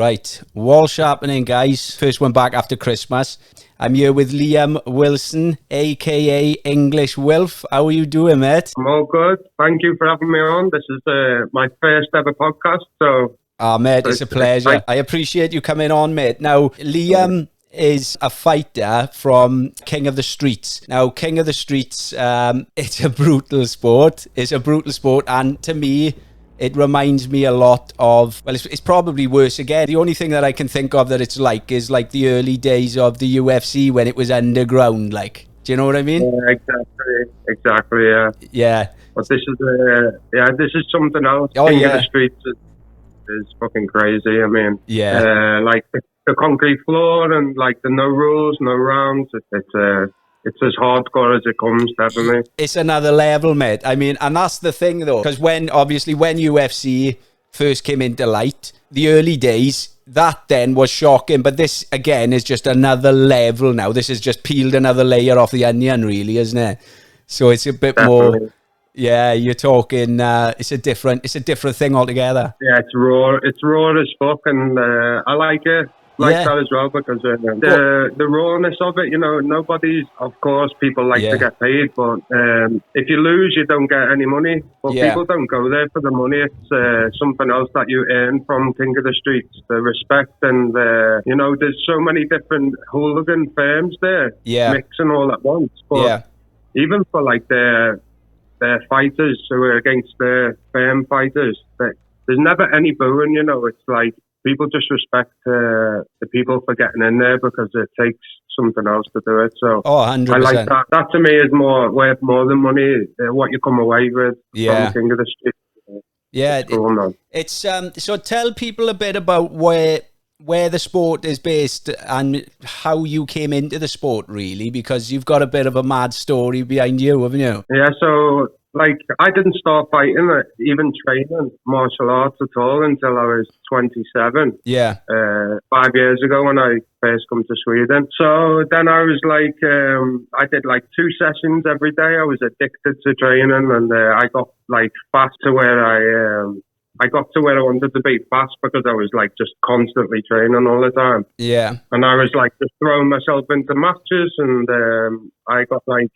Right, wall sharpening, guys. First one back after Christmas. I'm here with Liam Wilson, aka English Wilf. How are you doing, mate? I'm all good. Thank you for having me on. This is my first ever podcast, so... Mate, it's a pleasure. I appreciate you coming on, mate. Now, Liam is a fighter from King of the Streets. Now, King of the Streets, it's a brutal sport. It's a brutal sport, and to me, it reminds me a lot of, well, it's probably worse again. The only thing that I can think of that it's like is like the early days of the UFC when it was underground, like. Do you know what I mean? Yeah, exactly, yeah. Yeah. But this is something else. Oh, King yeah. of the Streets is fucking crazy. I mean, yeah. Like the concrete floor and like the no rules, no rounds. It's as hardcore as it comes, definitely. It's another level, mate. I mean, and that's the thing, though, because when UFC first came into light, the early days, that then was shocking. But this, again, is just another level now. This has just peeled another layer off the onion, really, isn't it? So it's a bit more... Yeah, you're talking. It's a different thing altogether. Yeah, it's raw. It's raw as fuck, and I like it. That as well, because the rawness of it, you know, nobody's, of course, people like to get paid, but if you lose, you don't get any money. But people don't go there for the money. It's something else that you earn from King of the Streets, the respect, and you know, there's so many different hooligan firms there, mixing all at once. But even for like their fighters who are against their firm fighters, there's never any booing, you know. It's like, people just respect the people for getting in there because it takes something else to do it. So 100%. I like that. That to me is worth more than money. What you come away with from King of the Street. Yeah, it's so tell people a bit about where the sport is based and how you came into the sport, really, because you've got a bit of a mad story behind you, haven't you? Yeah, so like I didn't start fighting, even training martial arts at all until I was 27. Yeah. 5 years ago when I first come to Sweden. So then I was like, I did like 2 sessions every day. I was addicted to training, and I got like fast to where I got to where I wanted to be fast because I was like just constantly training all the time. Yeah. And I was like just throwing myself into matches, and I got like,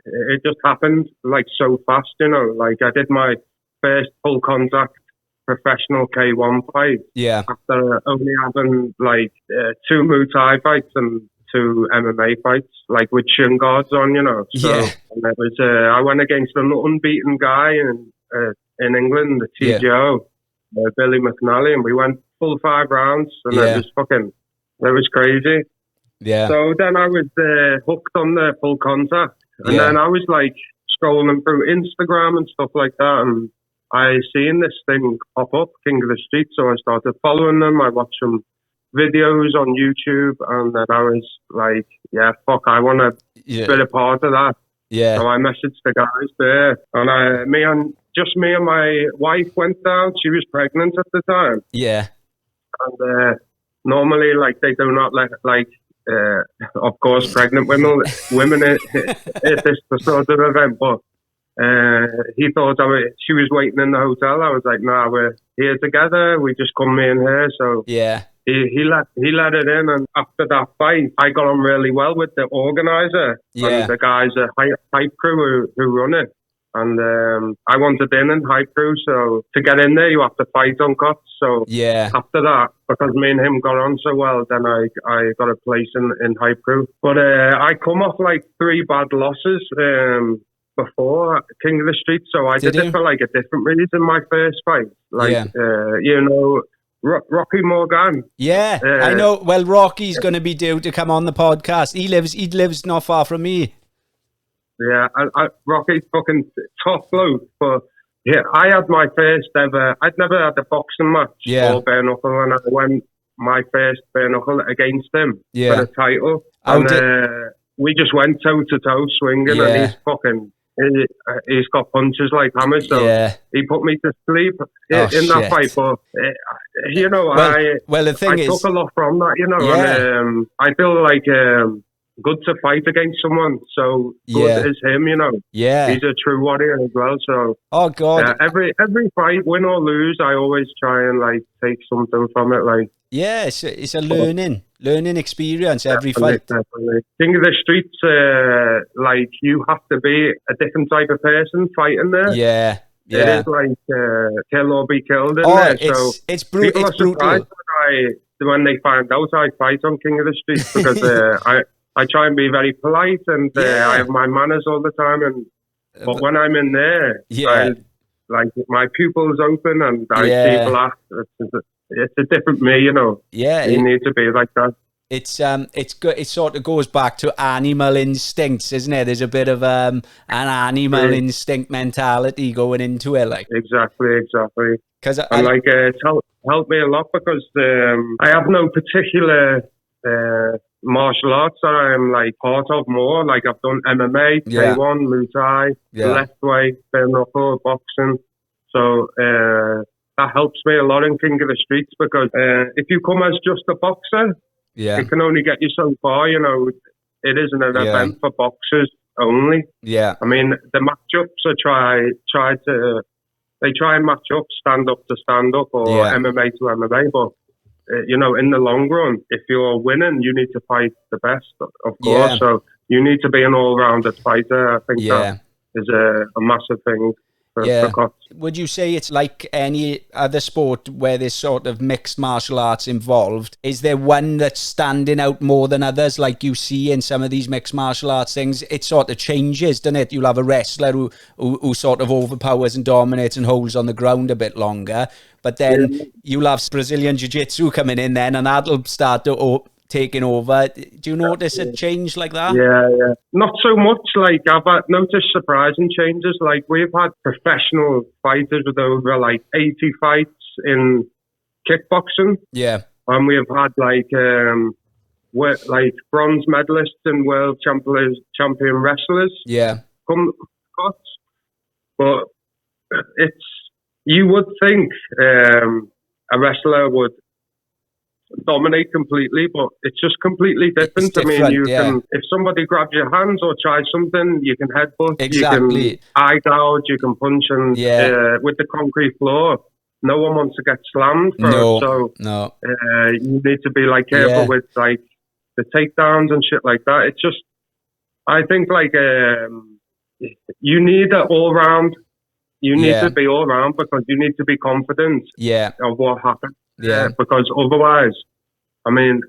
it just happened like so fast, you know. Like I did my first full contact professional K1 fight. Yeah. After only having like 2 Muay Thai fights and 2 MMA fights, like with shin guards on, you know. So and it was I went against an unbeaten guy in England, the TGO, Billy McNally, and we went full 5 rounds, and it was crazy. Yeah. So then I was hooked on the full contact. And then I was like scrolling through Instagram and stuff like that, and I seen this thing pop up, King of the Street, so I started following them. I watched some videos on YouTube, and then I was like, I want to be a part of that. Yeah. So I messaged the guys there, and me and my wife went down. She was pregnant at the time. Yeah. And normally, like, they do not let, like, of course, pregnant women if this sort of event, but he thought she was waiting in the hotel. I was like, nah, we're here together. We just come in here. So he let it in, and after that fight, I got on really well with the organizer and the guys at Hype Crew who run it. And I wanted in Hype Crew, so to get in there, you have to fight on cuts. So after that, because me and him got on so well, then I got a place in Hype Crew. But I come off like 3 bad losses before King of the Street, so I did it for like a different reason. My first fight, like you know, Rocky Morgan. Yeah, I know. Well, Rocky's going to be due to come on the podcast. He lives not far from me. Yeah, Rocky's fucking tough bloke, but I had my first ever. I'd never had a boxing match or bare knuckle, and I went my first bare knuckle against him for the title. And we just went toe to toe swinging, and he's got punches like hammers. So he put me to sleep in that fight. But you know, well, the thing I took a lot from that. You know, and I feel like good to fight against someone so good as him, you know. Yeah. He's a true warrior as well. So oh God. Every fight, win or lose, I always try and like take something from it. Like it's a learning experience every fight. Definitely. King of the Streets, like you have to be a different type of person fighting there. Yeah. It is like kill or be killed in there. So it's brutal. People are surprised when they find out I fight on King of the Streets because I try and be very polite and I have my manners all the time. But when I'm in there, like my pupils open and I see black. It's a different me, you know. Yeah, you need to be like that. It's good. It sort of goes back to animal instincts, isn't it? There's a bit of an animal instinct mentality going into it, like exactly. Because like it's helped me a lot because I have no particular martial arts that I'm like part of more. Like I've done MMA, K1, Muay Thai, left way, bare knuckle, boxing. So that helps me a lot in King of the Streets because if you come as just a boxer, it can only get you so far. You know, it isn't an event for boxers only. Yeah, I mean the matchups are they try and match up stand up to stand up or MMA to MMA, but you know, in the long run, if you're winning, you need to fight the best, of course. So you need to be an all-rounded fighter. I think that is a massive thing. Would you say it's like any other sport where there's sort of mixed martial arts involved? Is there one that's standing out more than others, like you see in some of these mixed martial arts things? It sort of changes, doesn't it? You'll have a wrestler who sort of overpowers and dominates and holds on the ground a bit longer, but then you'll have Brazilian Jiu-Jitsu coming in then, and that'll start to taking over. Do you notice a change like that? Yeah. Not so much. Like I've noticed surprising changes. Like we've had professional fighters with over like 80 fights in kickboxing. Yeah. And we've had like bronze medalists and world champion wrestlers. Yeah. Come, but you would think a wrestler would dominate completely, but it's just completely different. I mean, you can, if somebody grabs your hands or tries something, you can headbutt, you can eye gouge, you can punch, and with the concrete floor, no one wants to get slammed. You need to be like careful with like the takedowns and shit like that. It's just, I think like you need an all round. You need to be all round because you need to be confident of what happened. Yeah, because otherwise, I mean,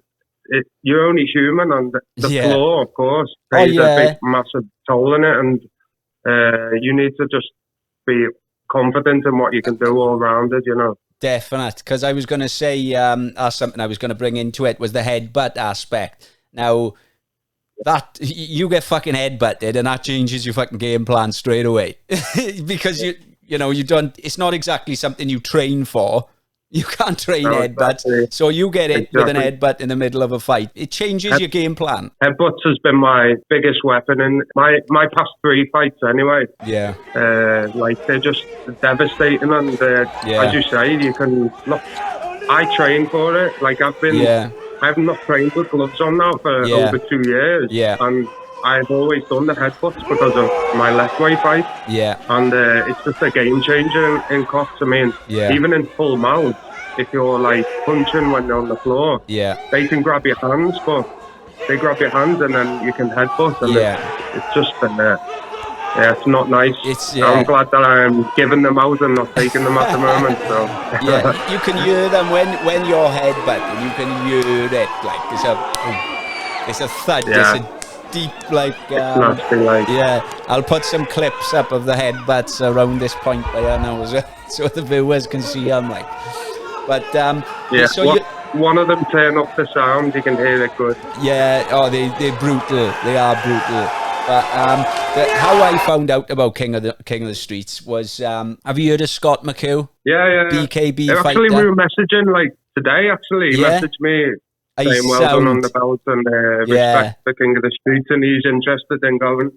you're only human, and the floor, of course, plays a big, massive toll in it, and you need to just be confident in what you can do all around it, you know. Definite, because I was going to say, something I was going to bring into it was the headbutt aspect. Now, that you get fucking headbutted, and that changes your fucking game plan straight away, because you know you don't. It's not exactly something you train for. You can't train headbutts, so you get it with an headbutt in the middle of a fight. It changes your game plan. Headbutts has been my biggest weapon in my past 3 fights anyway. Yeah. Like, they're just devastating, and as you say, you can look. I train for it. Like, I've not trained with gloves on now for over 2 years. Yeah. And I've always done the headbutts because of my left way fight. Yeah. And it's just a game changer in cops. I mean, even in full mount, if you're like punching when you're on the floor, they can grab your hands, but they grab your hands and then you can headbutt. And it's just, it's not nice. I'm glad that I'm giving them out and not taking them at the moment. So you can hear them when you're headbutting. You can hear it like it's a thud. It's a deep, like, I'll put some clips up of the headbutts around this point there now, so the viewers can see them, like. But one of them turn up the sound, you can hear it good. Yeah, they're brutal. They are brutal. But how I found out about King of the Streets was, have you heard of Scott McHugh? Yeah. BKB fighter. Actually, we were messaging like today. Actually, he messaged me. Saying well done on the belt and respect the King of the Streets, and he's interested in coming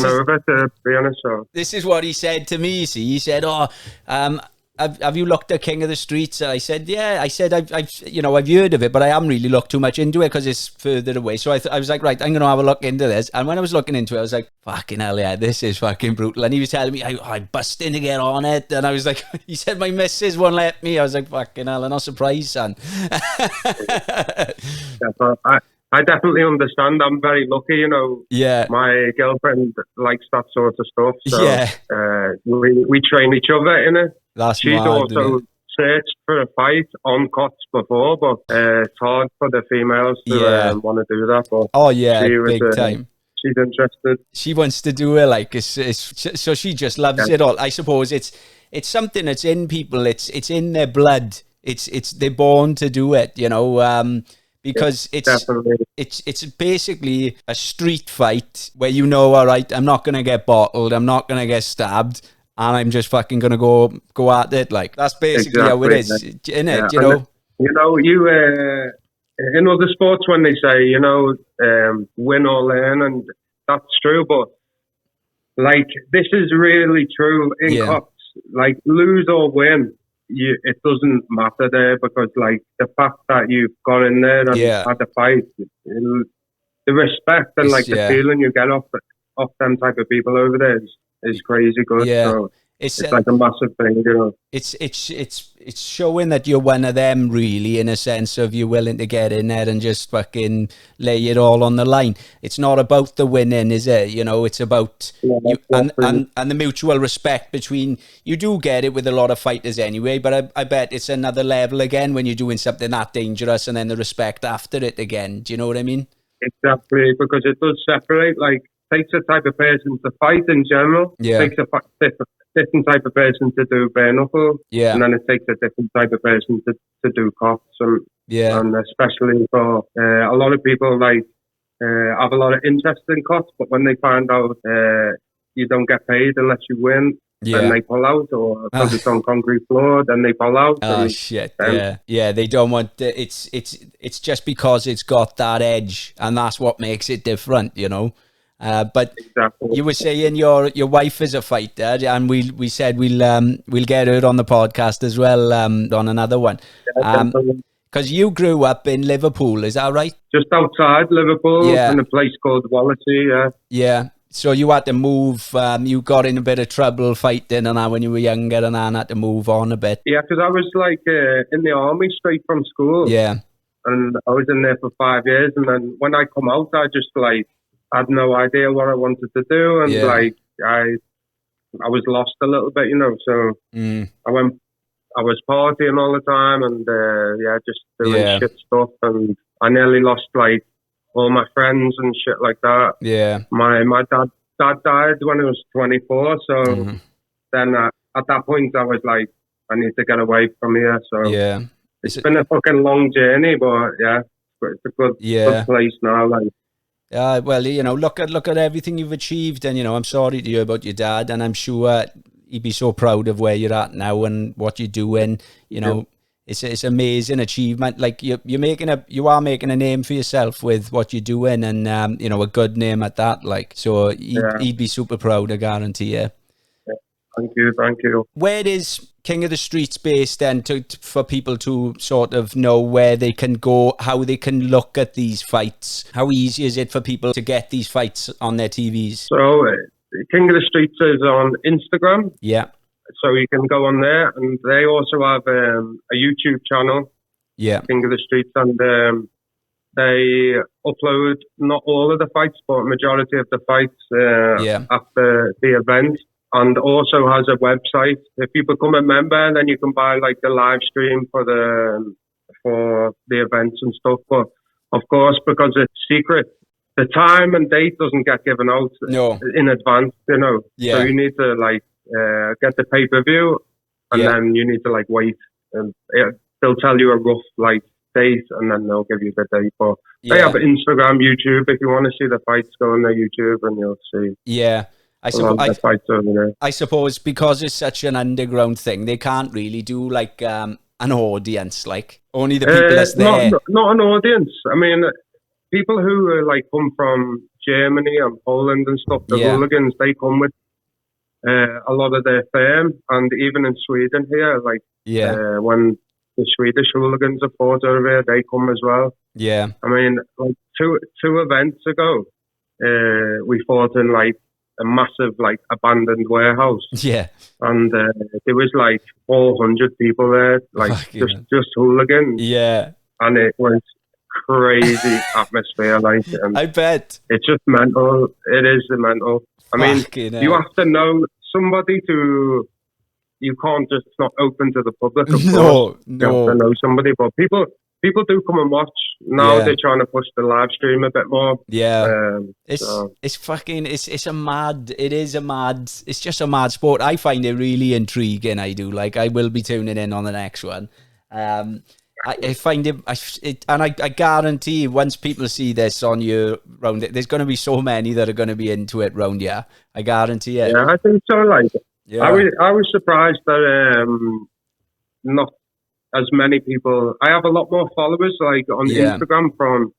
over, to be honest. So. This is what he said to me. See, he said, have you looked at King of the Streets? And I said, yeah. I said, I've heard of it, but I haven't really looked too much into it because it's further away. So I was like, right, I'm going to have a look into this. And when I was looking into it, I was like, fucking hell, yeah, this is fucking brutal. And he was telling me, I'm busting to get on it. And I was like, he said, my missus won't let me. I was like, fucking hell, I'm not surprised, son. I definitely understand. I'm very lucky, Yeah. My girlfriend likes that sort of stuff. So Yeah. We train each other in it. She's mad, also searched for a fight on COTS before, but it's hard for the females to want to do that. But big time. She's interested. She wants to do it, like so she just loves it all. I suppose it's something that's in people. It's in their blood. It's they're born to do it, because it's basically a street fight where all right, I'm not gonna get bottled, I'm not gonna get stabbed, and I'm just fucking gonna go at it. Like that's basically how it is, isn't it? In other sports when they say win or learn, and that's true, but like this is really true in COTS. Like lose or win, it doesn't matter there, because like the fact that you've gone in there and had a fight, the respect and like the feeling you get off them type of people over there is crazy good. So it's like a massive thing, It's showing that you're one of them, really, in a sense of you're willing to get in there and just fucking lay it all on the line. It's not about the winning, is it? It's about you and the mutual respect between. You do get it with a lot of fighters anyway, but I bet it's another level again when you're doing something that dangerous, and then the respect after it again. Do you know what I mean? Exactly, because it does separate. Like, takes a type of person to fight in general. Takes a different type of person to do bare knuckle, and then it takes a different type of person to do COTS, and especially for a lot of people like have a lot of interest in COTS, but when they find out you don't get paid unless you win, then they pull out, or because it's on concrete floor, then they pull out. Shit! They don't want it's just because it's got that edge, and that's what makes it different, But you were saying your wife is a fighter, and we said we'll get her on the podcast as well, on another one. Because you grew up in Liverpool, is that right? Just outside Liverpool, in a place called Wallasey. Yeah. So you had to move. You got in a bit of trouble fighting, and when you were younger, and had to move on a bit. Yeah, because I was like in the army straight from school. Yeah. And I was in there for 5 years, and then when I come out, I just like. I had no idea what I wanted to do, and like I was lost a little bit, So I was partying all the time, and just doing shit stuff, and I nearly lost like all my friends and shit like that. Yeah, my dad died when I was 24, so then at that point I was like, I need to get away from here. So it's been a fucking long journey, but it's a good place now, like. Well, look at everything you've achieved, and I'm sorry to hear about your dad, and I'm sure he'd be so proud of where you're at now and what you're doing. It's amazing achievement. Like you are making a name for yourself with what you're doing, and a good name at that. Like, so he'd be super proud, I guarantee you. Thank you. Where is King of the Streets based then, for people to sort of know where they can go, how they can look at these fights? How easy is it for people to get these fights on their TVs? So King of the Streets is on Instagram. Yeah. So you can go on there, and they also have a YouTube channel. Yeah. King of the Streets, and they upload not all of the fights, but majority of the fights after the event. And also has a website. If you become a member, then you can buy like the live stream for the events and stuff. But of course, because it's secret, the time and date doesn't get given out in advance. So you need to like get the pay-per-view, and then you need to like wait, and they'll tell you a rough like date, and then they'll give you the date. But they have Instagram, YouTube. If you want to see the fights, go on their YouTube, and you'll see. Yeah. I suppose because it's such an underground thing, they can't really do like an audience, like only the people that's there. Not an audience. I mean, people who like come from Germany and Poland and stuff, the hooligans, they come with a lot of their fame, and even in Sweden here, like when the Swedish hooligans are fought over here, they come as well. Yeah. I mean, like two events ago, we fought in like a massive like abandoned warehouse. Yeah. And there was like 400 people there, like just hooligans. Yeah. And it was crazy atmosphere, like. And I bet. it's just mental. It is mental. I mean, you have to know somebody to. You can't just not open to the public. Of course. You have to know somebody, but people do come and watch. Now they're trying to push the live stream a bit more. Yeah. It's just a mad sport. I find it really intriguing. I do. Like, I will be tuning in on the next one. I find it, and I guarantee once people see this on your round, there's going to be so many that are going to be into it round here. I guarantee it. Yeah, I think so. Like, I was surprised that not as many people. I have a lot more followers like on Instagram from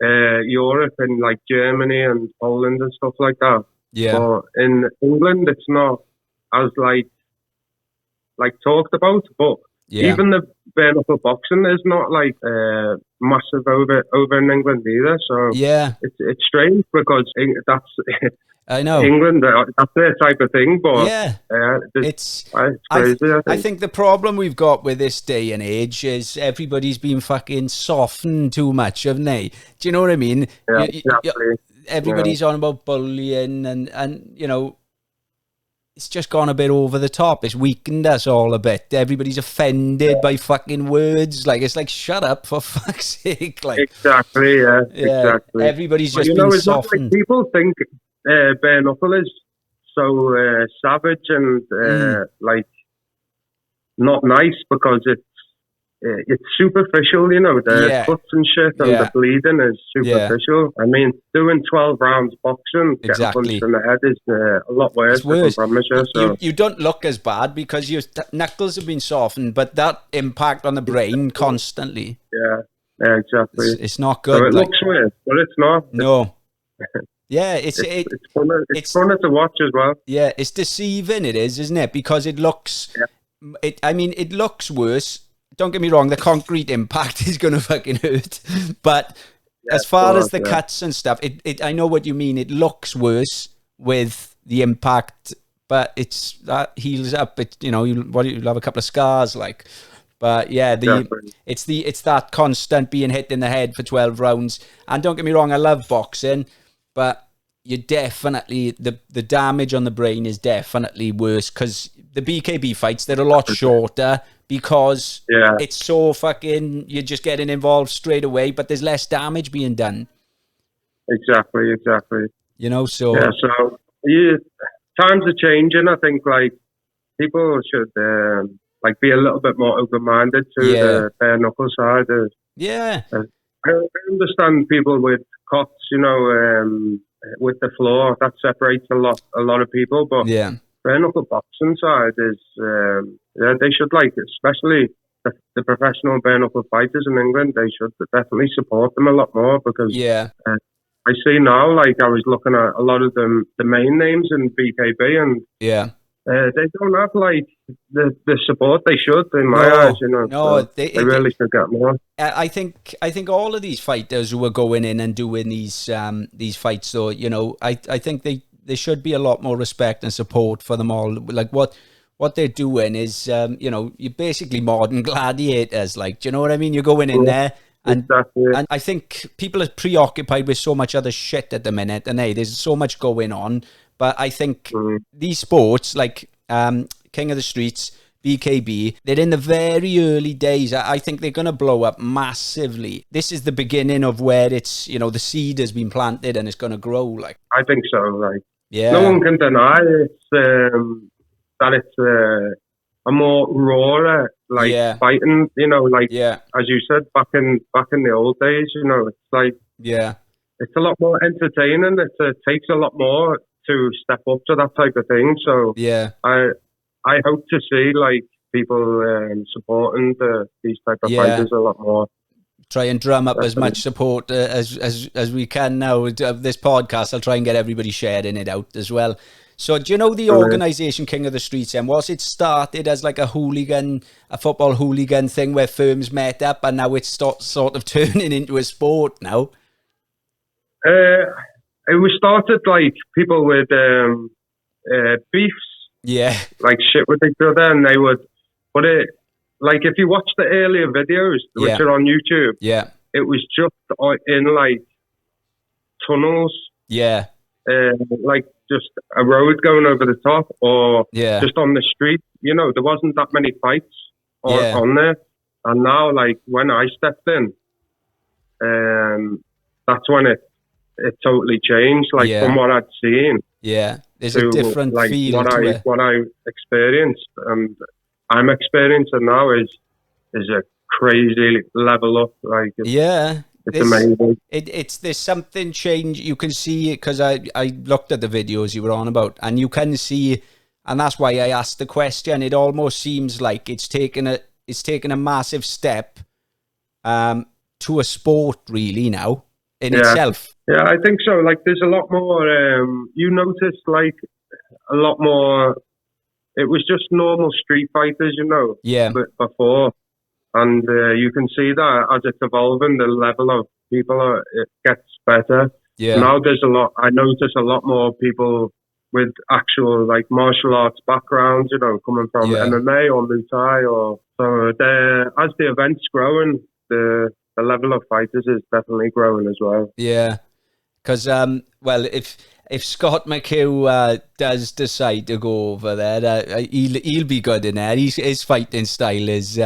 Europe and like Germany and Poland and stuff like that. Yeah, but in England, it's not as like talked about, but. Yeah. Even the bare knuckle boxing is not like massive over in England either. So it's strange because that's I know England. That's their type of thing. But it's crazy. I think the problem we've got with this day and age is everybody's been fucking softened too much, haven't they? Do you know what I mean? Yeah, exactly. Everybody's on about bullying and you know. It's just gone a bit over the top. It's weakened us all a bit. Everybody's offended by fucking words. Like, it's like, shut up, for fuck's sake. Like, exactly, exactly. Everybody's just been softened. Like people think bare knuckle is so savage and like not nice because it's superficial, you know, the cuts and shit and the bleeding is superficial. I mean, doing 12 rounds boxing, getting punched in the head is a lot worse. It's worse. I promise you, so. You don't look as bad because your knuckles have been softened, but that impact on the brain constantly. Yeah, exactly. It's not good. So it looks weird, but it's not. No. Yeah, it's funny to watch as well. Yeah, it's deceiving, it is, isn't it? Because it looks, it looks worse. Don't get me wrong, the concrete impact is going to fucking hurt. But as far as the cuts and stuff, I know what you mean. It looks worse with the impact, but that heals up. You'll have a couple of scars, like. But yeah, it's that constant being hit in the head for 12 rounds. And don't get me wrong, I love boxing, but you definitely the damage on the brain is definitely worse because the BKB fights, they're a lot shorter. Because it's so fucking, you're just getting involved straight away, but there's less damage being done. Exactly. You know, so... Yeah, so times are changing. I think, like, people should, like, be a little bit more open-minded to the bare knuckle side. I understand people with cuts, you know, with the floor. That separates a lot of people, but... Yeah. Bare knuckle boxing side is, they should, like, especially the professional bare knuckle fighters in England, they should definitely support them a lot more because I see now, like, I was looking at a lot of the main names in BKB and they don't have, like, the support they should, in my eyes, you know. No, so they really should get more. I think all of these fighters who are going in and doing these fights, though, you know, I think there should be a lot more respect and support for them all. Like what they're doing is, you know, you're basically modern gladiators. Like, do you know what I mean? You're going in there, and I think people are preoccupied with so much other shit at the minute. And there's so much going on. But I think these sports, like King of the Streets, BKB, they're in the very early days. I think they're going to blow up massively. This is the beginning of where it's, you know, the seed has been planted and it's going to grow. Like, I think so. Like, no one can deny that it's a more raw, like fighting. You know, like as you said, back in the old days. You know, it's like it's a lot more entertaining. It takes a lot more to step up to that type of thing. So I hope to see like people supporting these type of fighters a lot more. Try and drum up as much support as we can now. This podcast, I'll try and get everybody sharing it out as well. So do you know the organisation King of the Streets, and was it started as like a football hooligan thing where firms met up, and now it's sort of turning into a sport now? It was started like people with beefs, like shit with each other, and they would. But like if you watch the earlier videos, which are on YouTube, it was just in like tunnels, like just a road going over the top, or just on the street. You know, there wasn't that many fights on there, and now like when I stepped in, that's when it totally changed, like from what I'd seen. Yeah, there's a different like feel what I experienced, and I'm experiencing now is a crazy level up. Like it's amazing. There's something change. You can see it because I looked at the videos you were on about, and you can see, and that's why I asked the question. It almost seems like it's taken a massive step to a sport really now in itself. Yeah, I think so. Like, there's a lot more. You notice like a lot more. It was just normal street fighters, you know. Before, and you can see that as it's evolving, the level of people it gets better. Now there's a lot. I notice a lot more people with actual like martial arts backgrounds, you know, coming from MMA or Muay Thai, or so. As the event's growing, the level of fighters is definitely growing as well. Yeah, because well, if Scott McHugh does decide to go over there, he'll be good in there. His fighting style is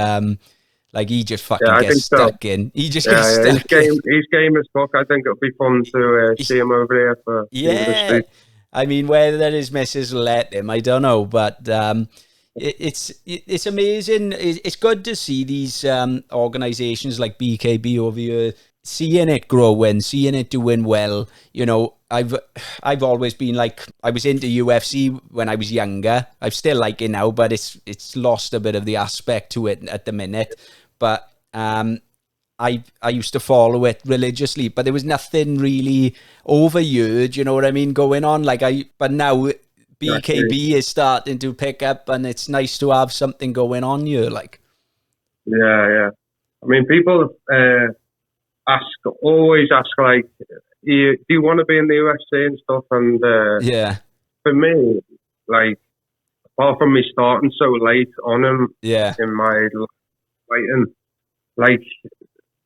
like he just fucking gets stuck in. He just gets stuck in. His game is fuck. I think it'll be fun to see him over there for the I mean, whether his missus will let him, I don't know, but it's amazing. It's good to see these organisations like BKB over here, seeing it growing, seeing it doing well. You know, I've always been like, I was into UFC when I was younger. I still like it now, but it's lost a bit of the aspect to it at the minute. But I used to follow it religiously, but there was nothing really over here, do you know what I mean, going on. But now BKB is starting to pick up, and it's nice to have something going on here. Like, I mean, people always ask like, do you want to be in the UFC and stuff? And for me, like, apart from me starting so late on him, in my fighting, like,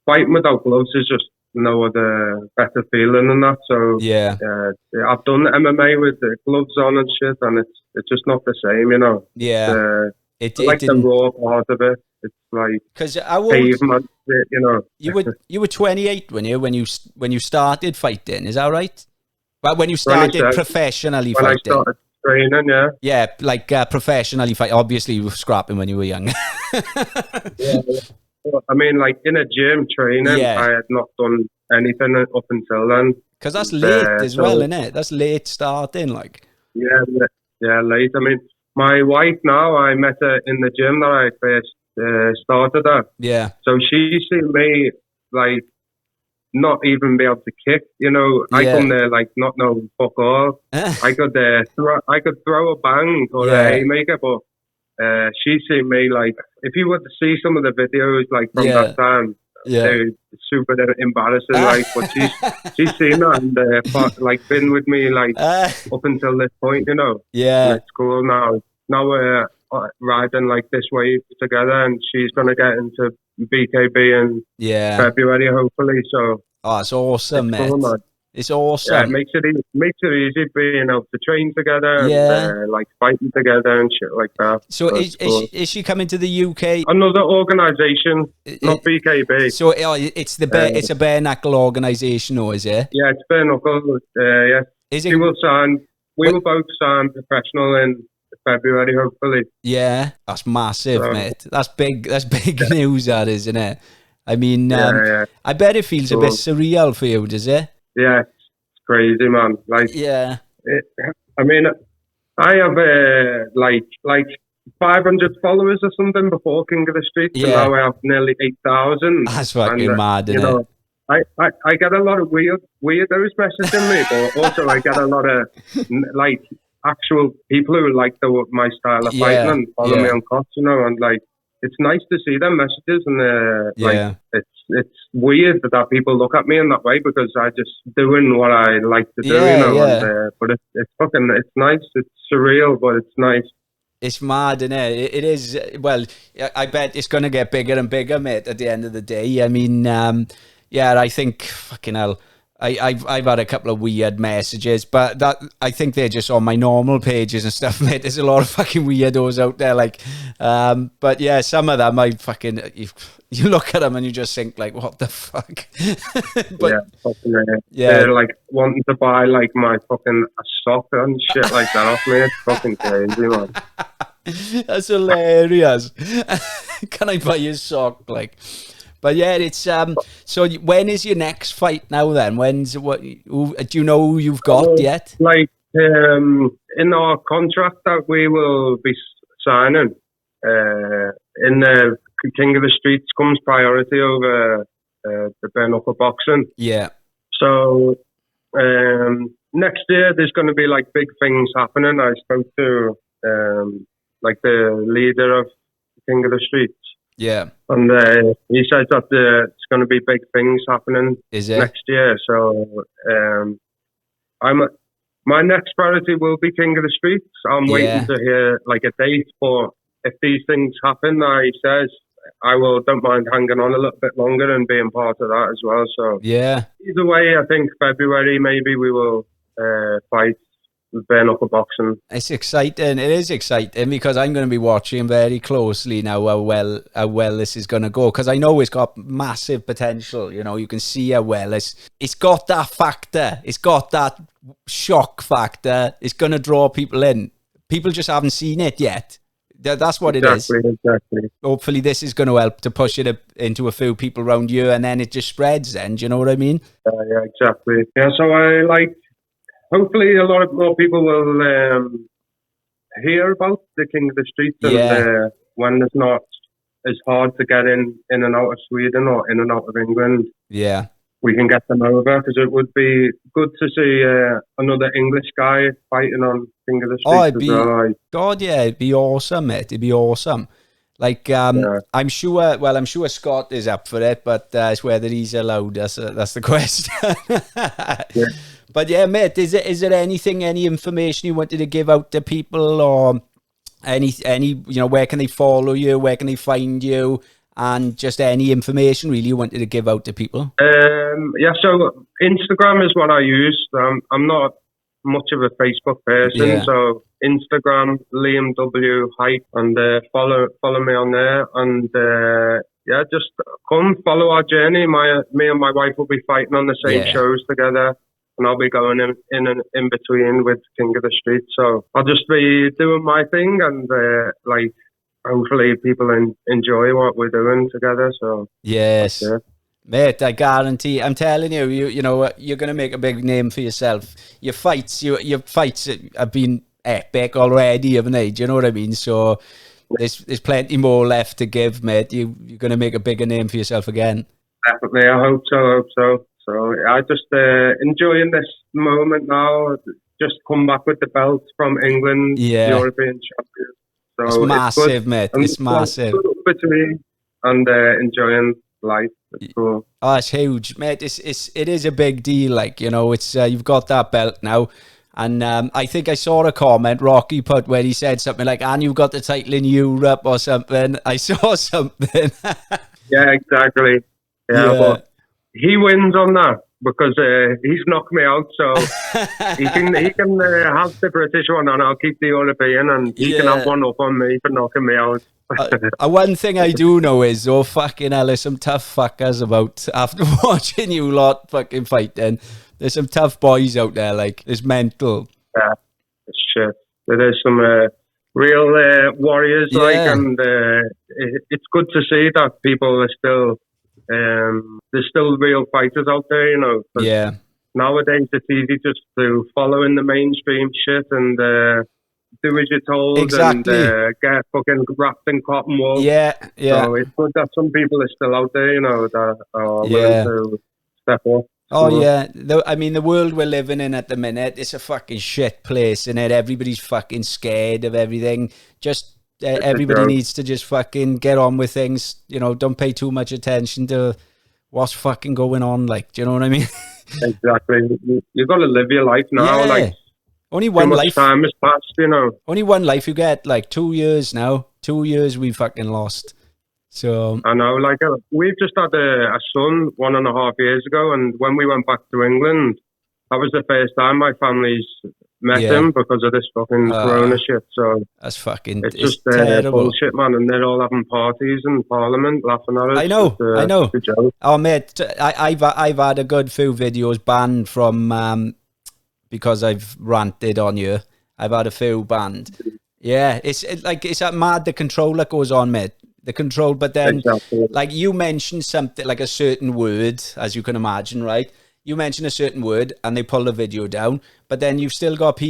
fighting without gloves is just no other better feeling than that. So I've done MMA with the gloves on and shit, and it's just not the same, you know. The raw part of it. It's like because pavement, you know. You were 28 when you started fighting, is that right? But when you started professionally fighting, when I started training, like professionally fight. Obviously, you were scrapping when you were young. I mean, like in a gym training, I had not done anything up until then. Because that's late as well, isn't it? That's late starting, like. Yeah, late. I mean, my wife now, I met her in the gym that I first started at. Yeah. So she seen me, like, not even be able to kick, you know. I come there, like, not knowing fuck all. I could throw a bang or a haymaker, but she seen me, like, if you were to see some of the videos, like, from that time, they're super embarrassing, like, but she's seen that and, like, been with me, like, up until this point, you know. Yeah. And it's cool now. Now we're riding, like, this wave together, and she's going to get into BKB in February, hopefully, so. Oh, it's awesome, mate. Cool, man. It's awesome. Yeah, it makes it easy being able to train together and like fighting together and shit like that. So is she coming to the UK? Another organisation, not BKB. So it's a bare knuckle organisation, or is it? Yeah, it's bare knuckle. Is it? We will both sign professional in February, hopefully. Yeah, that's massive, mate. That's big. That's big news, that is, isn't it? I mean, I bet it feels a bit surreal for you, does it? Yeah, it's crazy, man. Like, I mean, I have like 500 followers or something before King of the Streets, and now I have nearly 8,000. That's fucking mad, isn't it? I get a lot of weirdos messaging me, but also I get a lot of like actual people who like my style of fighting and follow me on cuts, you know, and like it's nice to see them messages, and like it's weird that people look at me in that way because I just doing what I like to do, you know. And, but it's nice. It's surreal, but it's nice. It's mad, isn't it? It is. Well, I bet it's going to get bigger and bigger, mate, at the end of the day. I mean, I think, fucking hell, I've had a couple of weird messages, but that I think they're just on my normal pages and stuff, mate. There's a lot of fucking weirdos out there, like, but yeah, some of them I fucking you look at them and you just think like, what the fuck? But they're like wanting to buy like my fucking sock and shit like that off me. It's fucking crazy, man. That's hilarious. Can I buy you a sock, like? But yeah, it's so when is your next fight now then? Do you know who you've got yet? Like in our contract that we will be signing, in the King of the Streets comes priority over the bare knuckle boxing. Yeah. So next year there's going to be like big things happening. I spoke to like the leader of King of the Streets. Yeah. And he said that it's going to be big things happening next year. So my next priority will be King of the Streets. I'm waiting to hear like a date, but if these things happen, he says, I don't mind hanging on a little bit longer and being part of that as well. So either way, I think February maybe we will fight bare knuckle boxing. It's exciting. It is exciting because I'm going to be watching very closely now how well this is going to go, because I know it's got massive potential. You know, you can see how well it's got that factor. It's got that shock factor. It's going to draw people in. People just haven't seen it yet. That's what it is. Exactly. Hopefully this is going to help to push it into a few people around you, and then it just spreads then. Do you know what I mean? Yeah, exactly. Yeah, so hopefully a lot of more people will hear about the King of the Streets, and when it's not as hard to get in and out of Sweden or in and out of England, we can get them over, because it would be good to see another English guy fighting on King of the Streets. It'd be awesome, mate. It'd be awesome. Like, I'm sure Scott is up for it, but it's whether he's allowed. That's the question. But yeah, mate, is there any information you wanted to give out to people, or any where can they follow you, where can they find you, and just any information really you wanted to give out to people? So Instagram is what I use. I'm not much of a Facebook person, so Instagram, Liam W. Height, and follow me on there, and just come follow our journey. Me and my wife will be fighting on the same shows together, and I'll be going in between with King of the Street. So I'll just be doing my thing, and hopefully people enjoy what we're doing together. So yes. Mate, I guarantee, I'm telling you, you know, you're going to make a big name for yourself. Your fights have been epic already, haven't they? Do you know what I mean? So there's plenty more left to give, mate. You're going to make a bigger name for yourself again. Definitely, I hope so. So I just enjoying this moment now. Just come back with the belt from England, European champion. So it's massive, mate. It's massive. Between and enjoying life. It's cool. Oh, it's huge, mate. It is a big deal. Like, you know, it's you've got that belt now, and I think I saw a comment Rocky put where he said something like, "And you've got the title in Europe" or something. I saw something. Yeah, exactly. Yeah, but he wins on that because he's knocked me out, so he can have the British one, and I'll keep the European, and he can have one up on me for knocking me out. One thing I do know is, fucking hell, there's some tough fuckers about. After watching you lot fucking fighting, there's some tough boys out there, like, it's mental. Yeah, it's shit. There's some real warriors, and it's good to see that people are still, there's still real fighters out there, you know. Yeah. Nowadays, it's easy just to follow in the mainstream shit and do as you're told, and get fucking wrapped in cotton wool. Yeah. So it's good that some people are still out there, you know, that are willing to step up. Oh yeah, I mean the world we're living in at the minute, it's a fucking shit place, and everybody's fucking scared of everything. Just everybody needs to just fucking get on with things. You know, don't pay too much attention to what's fucking going on. Like, do you know what I mean? Exactly. You got to live your life now. Yeah. Like, only one too much life. time has passed, you know. Only one life you get. Like 2 years now. 2 years we fucking lost. So I know, like, we've just had a son 1.5 years ago, and when we went back to England, that was the first time my family's met him because of this fucking corona shit. So that's fucking, it's just terrible bullshit, man. And they're all having parties in Parliament, laughing at us. I know. Oh mate, I've had a good few videos banned from because I've ranted on you. I've had a few banned. Yeah, it's that mad, the control that goes on, mate. The control, but then like you mentioned something like a certain word, as you can imagine, right? You mention a certain word and they pull the video down, but then you've still got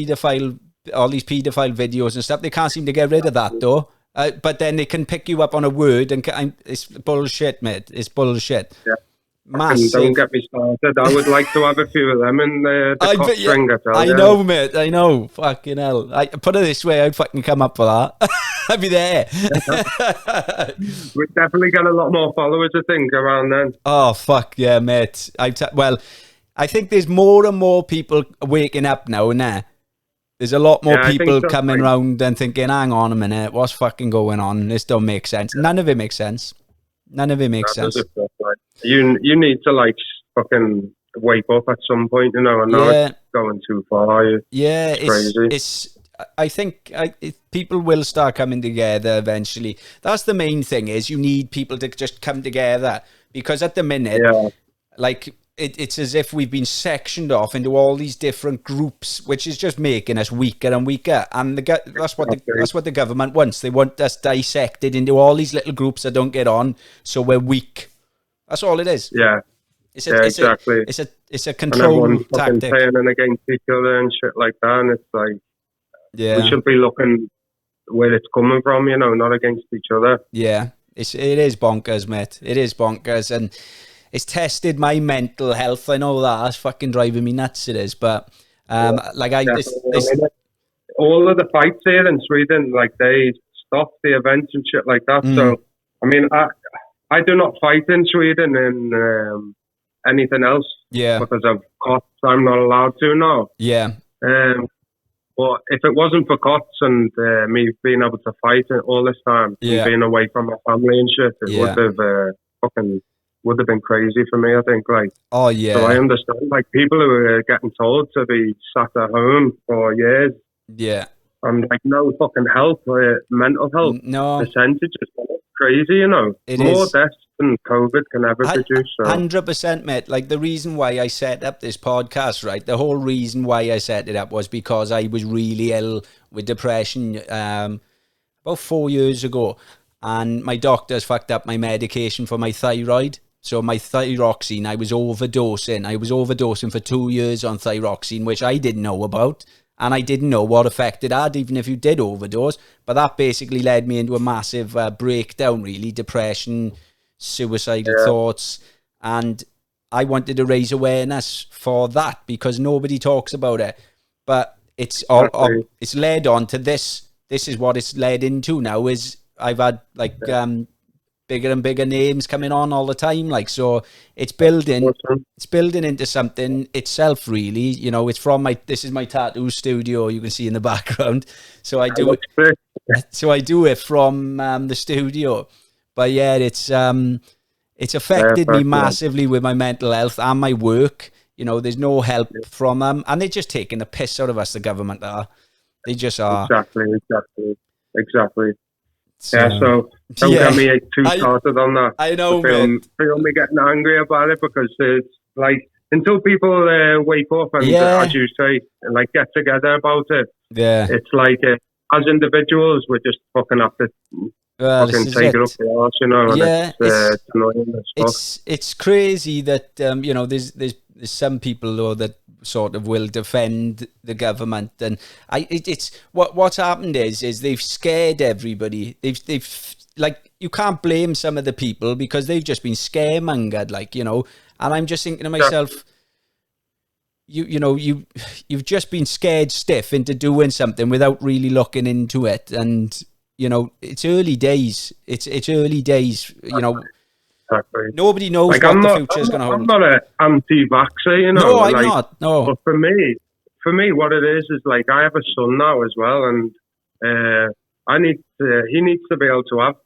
all these paedophile videos and stuff. They can't seem to get rid of that though. But then they can pick you up on a word and it's bullshit, mate. It's bullshit. Yeah. Massive. Don't get me started. I would like to have a few of them in the cock string. I know, mate. I know. Fucking hell. Put it this way, I'd fucking come up for that. I'd be there. We'd definitely get a lot more followers, I think, around then. Oh, fuck yeah, mate. Well, I think there's more and more people waking up now and there. There's a lot more people coming around and thinking, hang on a minute, what's fucking going on? This don't make sense. None of it makes sense. None of it makes sense. You need to like fucking wake up at some point, you know, and now it's going too far. It's crazy. I think people will start coming together eventually. That's the main thing, is you need people to just come together, because at the minute, like it's as if we've been sectioned off into all these different groups, which is just making us weaker and weaker. And that's what the government wants. They want us dissected into all these little groups that don't get on, so we're weak. That's all it is. Yeah. Exactly. It's a control tactic. Turning against each other and shit like that. And it's like, we should be looking where it's coming from, you know, not against each other. Yeah, it is bonkers, mate. It is bonkers, and it's tested my mental health. I know that. That's fucking driving me nuts. It is, but all of the fights here in Sweden, like they stopped the events and shit like that. So, I mean, I do not fight in Sweden in anything else. Yeah, because of costs, I'm not allowed to now. Yeah. But if it wasn't for cots and me being able to fight all this time, and being away from my family and shit, it would have been crazy for me, I think. Like, oh yeah. So I understand, like, people who are getting told to be sat at home for years. Yeah. And like no fucking help, mental health. No. Percentage is crazy, you know. More deaths than COVID can ever produce. 100%, mate. Like the reason why I set up this podcast, right? The whole reason why I set it up was because I was really ill with depression about 4 years ago, and my doctors fucked up my medication for my thyroid. So my thyroxine, I was overdosing for 2 years on thyroxine, which I didn't know about. And I didn't know what effect it had, even if you did overdose. But that basically led me into a massive breakdown, really. Depression, suicidal thoughts. And I wanted to raise awareness for that, because nobody talks about it. But it's it's led on to this. This is what it's led into now, is I've had like bigger and bigger names coming on all the time, like, so it's building into something itself, really. You know, it's from this is my tattoo studio, you can see in the background, so I do it from the studio. But yeah, it's affected me massively with my mental health and my work. You know, there's no help from them, and they're just taking the piss out of us, the government are. They just are. Exactly. So don't get me too started on that. I know, feel me getting angry about it, because it's like, until people wake up and, as you say, like get together about it. Yeah, it's like as individuals, we just fucking have to fucking take it up the arse, you know. Yeah, it's annoying and stuff. It's crazy that you know, there's some people though that sort of will defend the government, and what's happened is they've scared everybody. They've like, you can't blame some of the people because they've just been scaremongered, like, you know. And I'm just thinking to myself, you've just been scared stiff into doing something without really looking into it. And, it's early days. It's early days, Exactly. Nobody knows like, what the future is going to hold. I'm not an anti-vaxxer, No, I'm not. No. But for me, what it is like I have a son now as well, and he needs to be able to have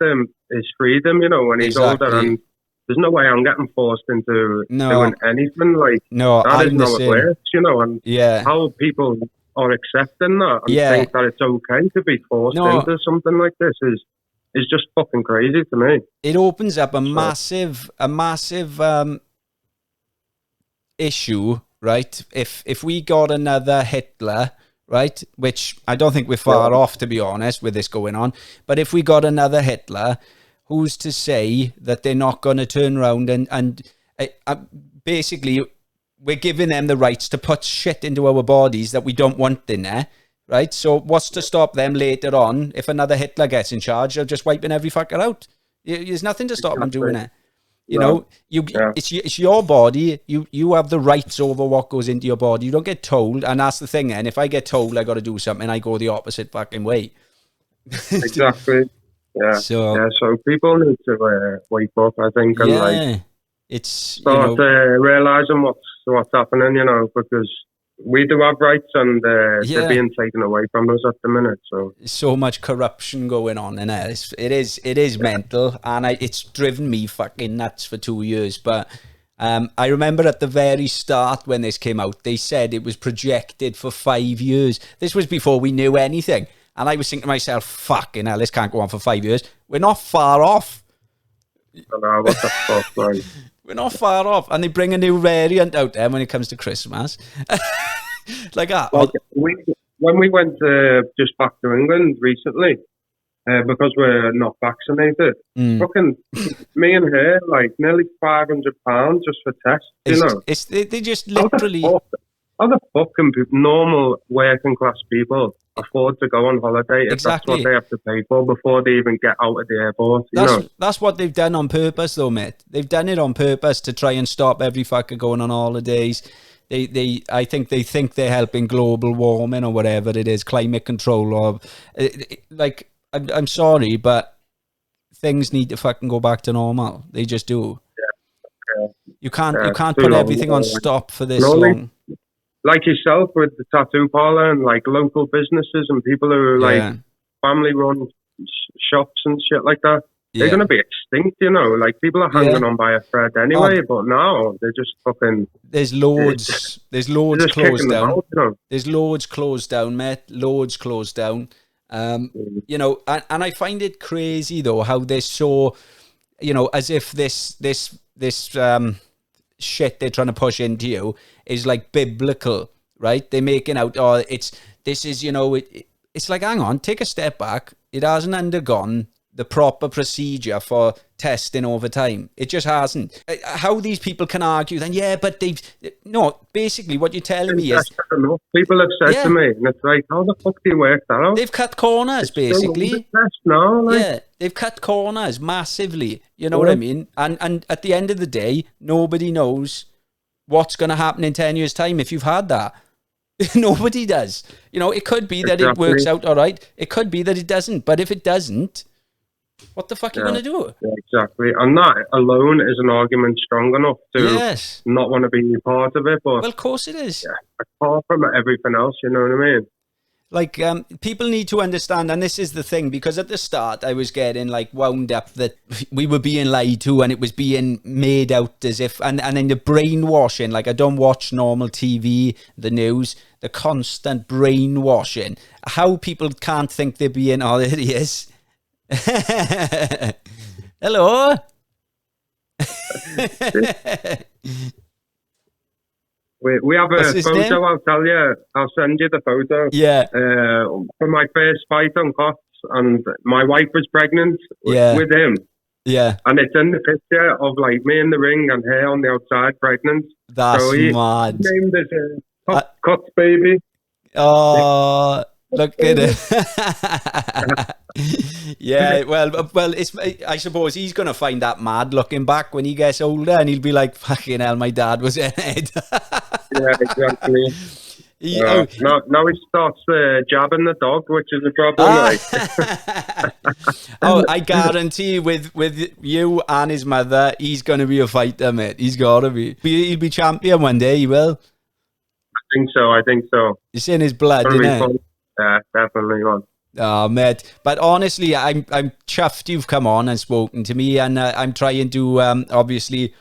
his freedom, when he's older, and there's no way I'm getting forced into doing anything. Like, that is how it works, and how people are accepting that and think that it's okay to be forced into something like this is just fucking crazy to me. It opens up a massive issue, right? If we got another Hitler, right, which I don't think we're far off, to be honest, with this going on, but if we got another Hitler, who's to say that they're not going to turn around and basically we're giving them the rights to put shit into our bodies that we don't want in there, right? So what's to stop them later on, if another Hitler gets in charge, of just wiping every fucker out? There's nothing to stop them doing it. It's your body. You have the rights over what goes into your body. You don't get told, and that's the thing. And if I get told I got to do something, I go the opposite fucking way. Exactly. Yeah. So people need to wake up, I think, and start realizing what's happening, because we do have rights, and they're being taken away from us at the minute. So much corruption going on in it. It is mental, and it's driven me fucking nuts for 2 years. But I remember at the very start when this came out, they said it was projected for 5 years. This was before we knew anything, and I was thinking to myself, "Fucking hell, this can't go on for 5 years." We're not far off. I know, what the fuck, man. We're not far off, and they bring a new variant out there when it comes to Christmas. Like that. When we went just back to England recently, because we're not vaccinated, fucking me and her, like nearly £500 just for tests. They just literally. How the fuck can normal working class people afford to go on holiday if that's what they have to pay for before they even get out of the airport? That's what they've done on purpose, though, mate. They've done it on purpose to try and stop every fucker going on holidays. I think they think they're helping global warming or whatever it is, climate control, or like I'm sorry, but things need to fucking go back to normal. They just do. Yeah. You can't put everything on stop for this long. Like yourself with the tattoo parlor and like local businesses and people who are like family run shops and shit like that. They're going to be extinct, like people are hanging on by a thread anyway, but now they're just fucking... There's loads closed down. There's loads closed down, mate. Loads closed down. And I find it crazy though, how they're so, as if this shit they're trying to push into you is like biblical, right? They're making out, it's like, hang on, take a step back. It hasn't undergone the proper procedure for testing over time. It just hasn't. How these people can argue then, but basically what you're telling me is... People have said to me, and it's like, how the fuck do you work that out? They've cut corners, basically. They've cut corners massively. You know what I mean? And at the end of the day, nobody knows what's going to happen in 10 years' time if you've had that. Nobody does. It could be that it works out all right. It could be that it doesn't. But if it doesn't, what the fuck are you going to do? Yeah, exactly. And that alone is an argument strong enough to not want to be part of it. But, well, of course it is. Yeah, apart from everything else, you know what I mean? Like, people need to understand, and this is the thing, because at the start I was getting like wound up that we were being lied to and it was being made out as if, and then the brainwashing, like I don't watch normal TV, the news, the constant brainwashing, how people can't think they're being, oh, there he is. Hello. We have a photo, I'll tell you. I'll send you the photo. Yeah. For my first fight on Cots, and my wife was pregnant with him. Yeah. And it's in the picture of like me in the ring and her on the outside pregnant. That's mad. He named it Cots baby. Oh, look at it. Yeah, well, I suppose he's going to find that mad looking back when he gets older, and he'll be like, fucking hell, my dad was in it. Yeah, exactly. Now he starts jabbing the dog, which is a problem. Oh, I guarantee with you and his mother, he's going to be a fighter, mate. He's got to be. He'll be champion one day, he will. I think so. It's in his blood, isn't it? Yeah, definitely, man. Oh, mate. But honestly, I'm chuffed you've come on and spoken to me, and I'm trying to, obviously,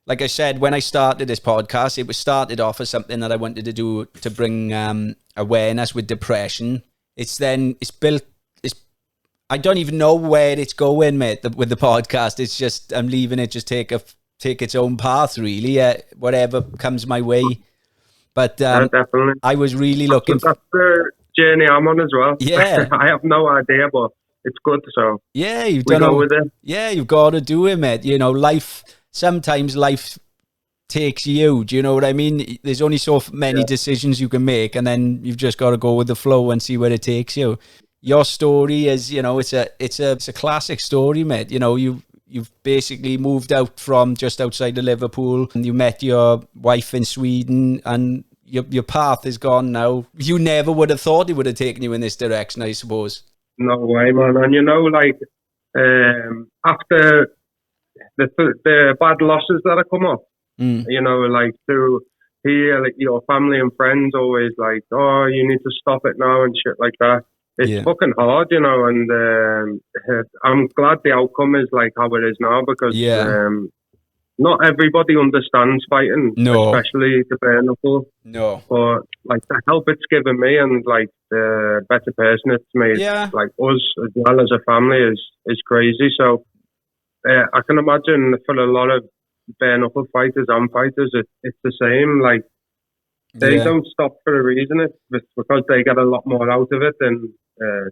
like I said, when I started this podcast, it was started off as something that I wanted to do to bring awareness with depression. It's built. I don't even know where it's going, mate. With the podcast, it's just I'm leaving it just take its own path, really. Whatever comes my way. But definitely, I was really looking. That's the journey I'm on as well. Yeah, I have no idea, but it's good. So yeah, you've done with it. Yeah, you've got to do it, mate. You know, sometimes life takes you. Do you know what I mean? There's only so many decisions you can make, and then you've just got to go with the flow and see where it takes you. Your story is, you know, it's a classic story, mate. You know, you've basically moved out from just outside of Liverpool, and you met your wife in Sweden, and your path is gone now. You never would have thought it would have taken you in this direction, I suppose. No way, man. And you know, like after the bad losses that have come up, you know, like to hear like your family and friends always like, oh, you need to stop it now and shit like that. It's fucking hard, you know, and I'm glad the outcome is like how it is now, because not everybody understands fighting, especially the bare knuckle. No. But like the help it's given me, and like the better person it's made, like us as well as a family, is crazy. So I can imagine for a lot of bare knuckle fighters and fighters, it's the same. Like they don't stop for a reason. It's because they get a lot more out of it, and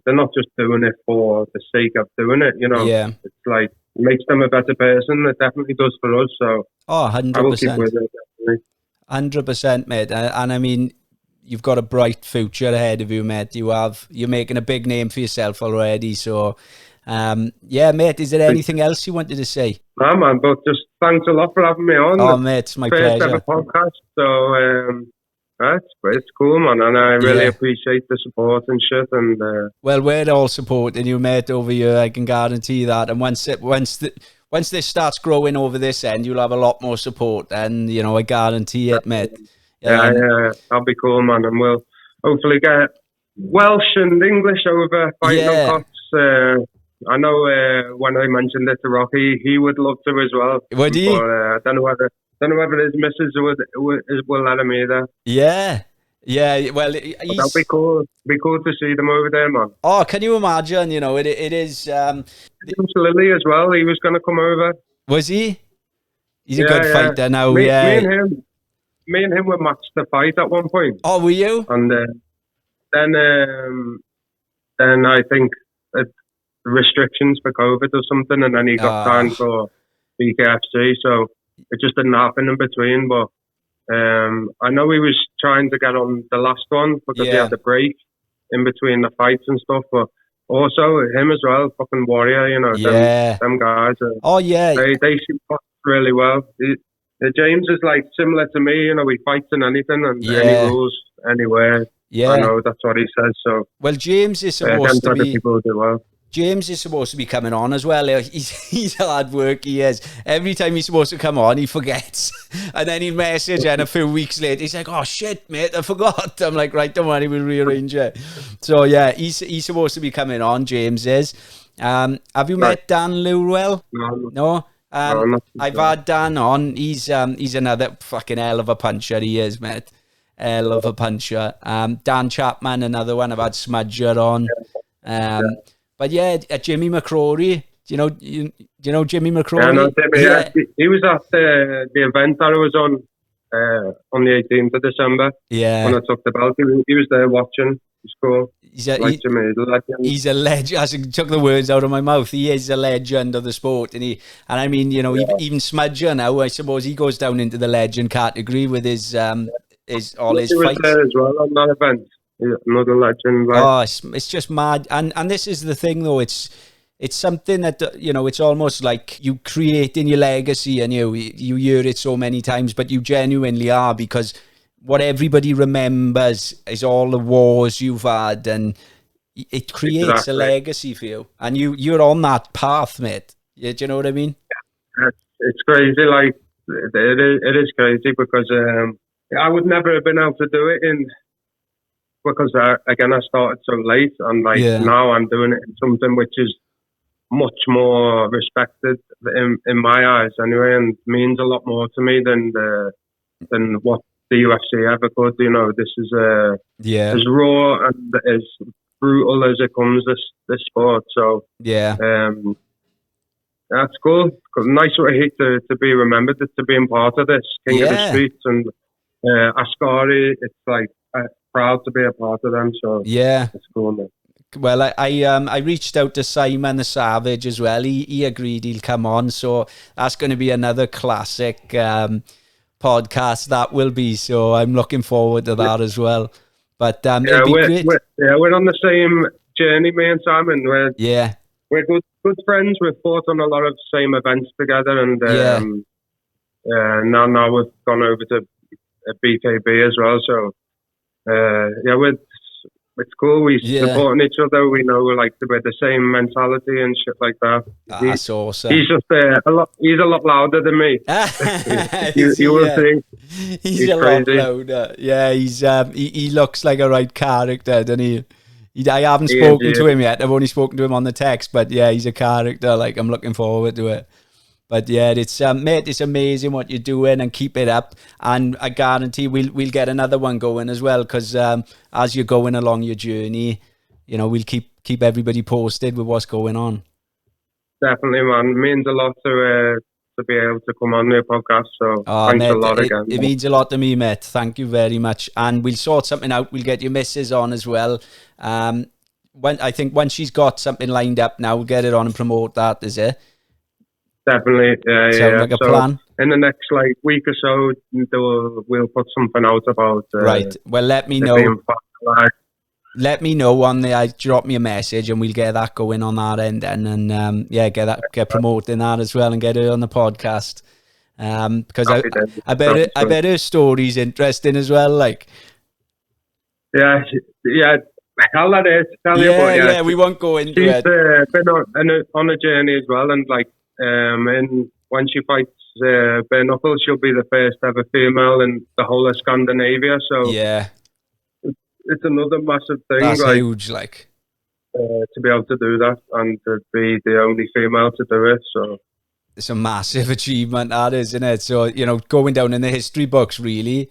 they're not just doing it for the sake of doing it, you know. It's like it makes them a better person. It definitely does for us. So 100%. I will keep with it, definitely. 100%, mate. And I mean, you've got a bright future ahead of you, mate. You're making a big name for yourself already. So mate, is there anything else you wanted to say? No, man, but just thanks a lot for having me on. Oh, mate, it's my pleasure. First ever podcast. So it's cool, man, and I really appreciate the support and shit. And well, we're all supporting you, mate, over here. I can guarantee that. And once this starts growing over this end, you'll have a lot more support. And you know, I guarantee it, mate. Yeah, that'll be cool, man. And we'll hopefully get Welsh and English over fighting on Cots. I know when I mentioned it to Rocky, he would love to as well. Would he? But I don't know whether his missus will let him either. Yeah. Well, that'll be cool. Be cool to see them over there, man. Oh, can you imagine? You know, it is. Lily as well. He was going to come over. Was he? He's a good fighter now. Me and him were matched the fight at one point. Oh, were you? And then I think restrictions for COVID or something, and then he got signed for BKFC. So it just didn't happen in between. But I know he was trying to get on the last one because he had the break in between the fights and stuff. But also him as well, fucking warrior, you know. Them guys. They shoot really well. James is like similar to me, you know. He fights in anything and any rules anywhere. I know that's what he says. So well, James is supposed to be. People do well. James is supposed to be coming on as well. He's hard work, he is. Every time he's supposed to come on, he forgets. And then he'll message, and a few weeks later, he's like, oh, shit, mate, I forgot. I'm like, right, don't worry, we'll rearrange it. So, yeah, he's supposed to be coming on, James is. Have you met Dan Lurwell? No? I've had Dan on. He's another fucking hell of a puncher, he is, mate. Hell of a puncher. Dan Chapman, another one. I've had Smudger on. But yeah, Jimmy McCrory. Do you know Jimmy McCrory? Yeah, no, Jimmy, he was at the event that I was on the 18th of December. Yeah. When I took the belt, he was there watching. It's cool. He's a legend. He's a legend. I took the words out of my mouth. He is a legend of the sport, and I mean, you know, even Smudger now, I suppose he goes down into the legend category with his all his fights. He was there as well on that event. another legend. Like. Oh, it's just mad. And this is the thing, though. It's something that, you know, it's almost like you creating your legacy, and you hear it so many times, but you genuinely are, because what everybody remembers is all the wars you've had, and it creates a legacy for you. And you're on that path, mate. Do you know what I mean? It's crazy. Like, it is crazy, because I would never have been able to do it because I started so late, and now I'm doing it in something which is much more respected in my eyes anyway, and means a lot more to me than what the UFC ever could. You know, this is as raw and as brutal as it comes, this sport. So that's cool. Nice way to be remembered, to being part of this King of the Streets, and Ascari. It's like proud to be a part of them. So it's cool, man. Well, I reached out to Simon the Savage as well. He agreed he'll come on, so that's going to be another classic podcast that will be. So I'm looking forward to that as well. But it'd be great. We're on the same journey, me and Simon. We're good friends. We've fought on a lot of same events together, and now we've gone over to BKB as well. So it's cool. We supporting each other. We know we're the same mentality and shit like that. That's awesome. He's just he's a lot louder than me. you will see. He's a crazy. Lot louder. Yeah, he looks like a right character, doesn't he? I haven't spoken to him yet. I've only spoken to him on the text, but he's a character. Like, I'm looking forward to it. But it's mate, it's amazing what you're doing, and keep it up. And I guarantee we'll get another one going as well, because as you're going along your journey, you know, we'll keep everybody posted with what's going on. Definitely, man. It means a lot to be able to come on the podcast. So thanks mate, a lot again. It means a lot to me, mate. Thank you very much. And we'll sort something out. We'll get your missus on as well. Once she's got something lined up now, we'll get it on and promote that, is it? Definitely, Sound like a plan? In the next week or so, we'll put something out about. Right. Well, let me know. Let me know on the. Drop me a message, and we'll get that going on that end, and get promoting that as well, and get it on the podcast. Because I bet her story's interesting as well. Like. Yeah. I'll let her tell you about it. Yeah, we won't go into it. She's been on a journey as well, and and when she fights bare knuckles, she'll be the first ever female in the whole of Scandinavia. So it's another massive thing. That's huge, to be able to do that, and to be the only female to do it. So it's a massive achievement, that is, isn't it? So, you know, going down in the history books, really.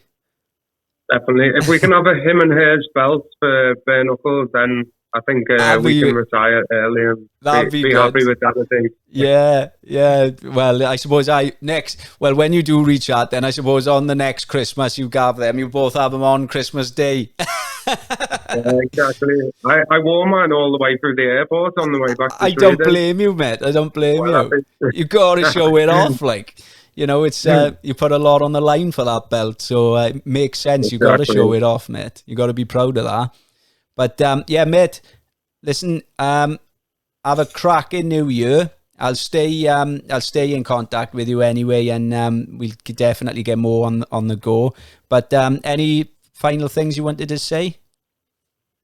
Definitely. If we can have a him and hers belt for bare knuckles, then I think we can retire early and be happy with that, I think. Yeah. Well, I suppose when you do reach out, then I suppose on the next Christmas you have them. You both have them on Christmas Day. Exactly. I wore mine all the way through the airport on the way back to I don't blame you, mate. I don't blame you. You got to show it off, like. You know, it's you put a lot on the line for that belt, so it makes sense. You got to show it off, mate. You got to be proud of that. But mate, listen, have a cracking new year. I'll stay in contact with you anyway, and we'll definitely get more on the go. But any final things you wanted to say?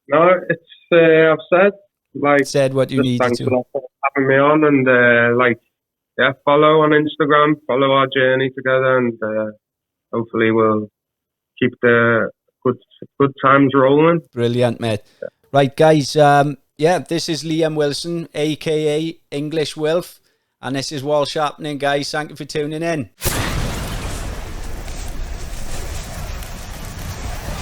No, it's I've said what you needed to. Thanks for having me on, and follow on Instagram, follow our journey together, and hopefully we'll keep the good times rolling. Brilliant, mate. Right, guys, this is Liam Wilson, aka English Wilf, and this is Walsh Happening, guys. Thank you for tuning in.